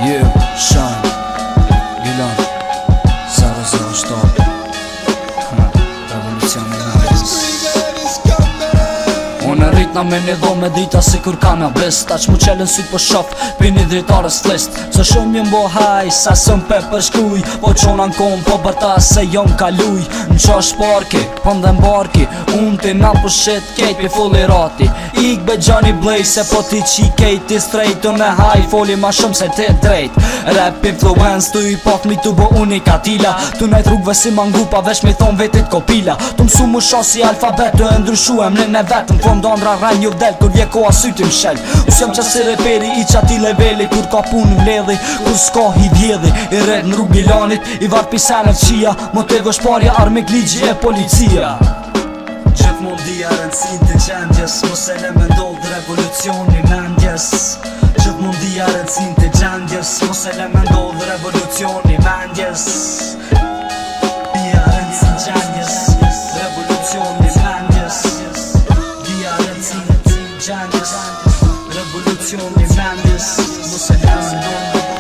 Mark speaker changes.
Speaker 1: Yeah, Shine Gilan 007 Revolucion në nërës. Unë rritna me një dho me drita si kur kam ja best. Ta që mu qelen syt po shof për një dritarës list. Se shumë jem bo haj, sa sëm pe për shkruj. Po qona n'kom, po bërta se jom kaluj. Në qash parki, po ndem barki. Unë ti na po shit kejt pi fulli rati. Ik be Johnny Blaze, se po ti qi kejt ti straight. Unë e haj, foli ma shumë se ti drejt. Rap influence, tu i pak mi tu bo unika tila. Tu najt rrugve si mangupa, vesh mi thon vetit kopila. Tu msu mu shos si alfabet, tu e ndryshuem në ne vetëm. Fom dondra rren ju vdel, kur vje koha sytim shel. Us jam qasi reperi, i qati leveli. Kur ka pun në vledhi, kur s'ka hi vjedhi. I red në rrug Milanit, i vart pisenet qia. Motiv është parja, armik ligji e policia. Gjithmon dhja rëndësin të gjendjes, mos e le me ndodh revolucioni mendjes. Gjithmon dhja rëndësin të gjendjes, mos e le me ndodh revolucioni mendjes. Dhja rëndësin gjendjes, revolucioni mendjes. Dhja rëndësin gjendjes, revolucioni mendjes. Mos e le me ndodh